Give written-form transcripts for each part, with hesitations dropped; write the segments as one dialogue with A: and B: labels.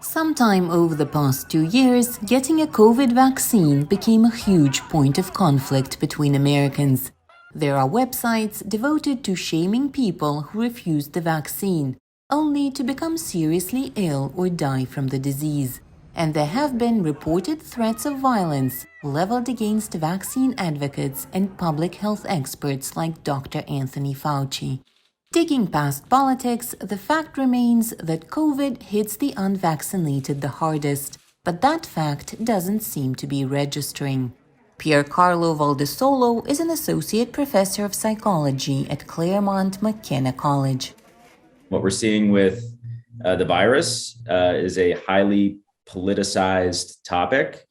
A: Sometime over the past 2 years, getting a COVID vaccine became a huge point of conflict between Americans. There are websites devoted to shaming people who refused the vaccine, only to become seriously ill or die from the disease. And there have been reported threats of violence leveled against vaccine advocates and public health experts like Dr. Anthony Fauci. Digging past politics, the fact remains that COVID hits the unvaccinated the hardest, but that fact doesn't seem to be registering. Piercarlo Valdesolo is an associate professor of psychology at Claremont McKenna College.
B: What we're seeing with the virus is a highly politicized topic,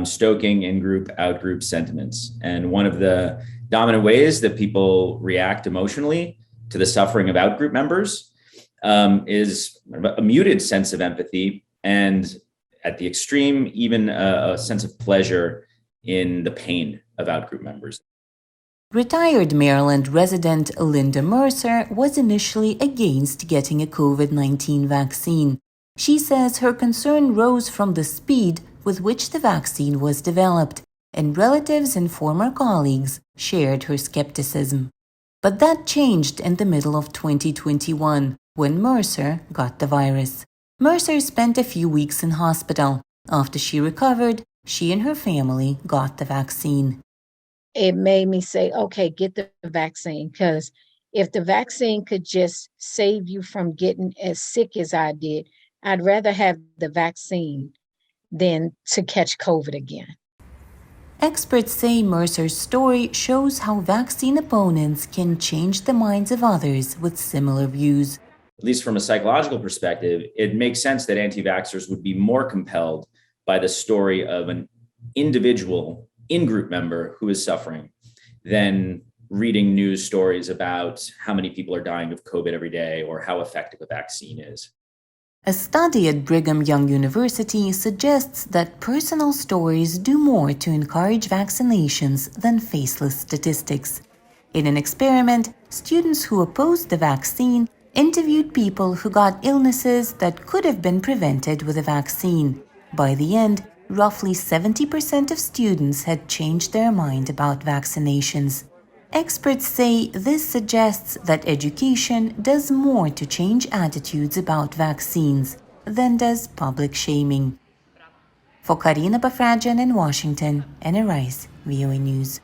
B: stoking in-group, out-group sentiments. And one of the dominant ways that people react emotionally to the suffering of out-group members is a muted sense of empathy, and at the extreme, even a sense of pleasure in the pain of out-group members.
A: Retired Maryland resident Linda Mercer was initially against getting a COVID-19 vaccine. She says her concern rose from the speed with which the vaccine was developed, and relatives and former colleagues shared her skepticism. But that changed in the middle of 2021 when Mercer got the virus. Mercer spent a few weeks in hospital. After she recovered, she and her family got the vaccine.
C: It made me say, okay, get the vaccine, because if the vaccine could just save you from getting as sick as I did, I'd rather have the vaccine than to catch COVID again.
A: Experts say Mercer's story shows how vaccine opponents can change the minds of others with similar views.
B: At least from a psychological perspective, it makes sense that anti-vaxxers would be more compelled by the story of an individual in-group member who is suffering than reading news stories about how many people are dying of COVID every day or how effective a vaccine is.
A: A study at Brigham Young University suggests that personal stories do more to encourage vaccinations than faceless statistics. In an experiment, students who opposed the vaccine interviewed people who got illnesses that could have been prevented with a vaccine. By the end, roughly 70% of students had changed their mind about vaccinations. Experts say this suggests that education does more to change attitudes about vaccines than does public shaming. For Karina Bafrajan in Washington, Anna Rice, VOA News.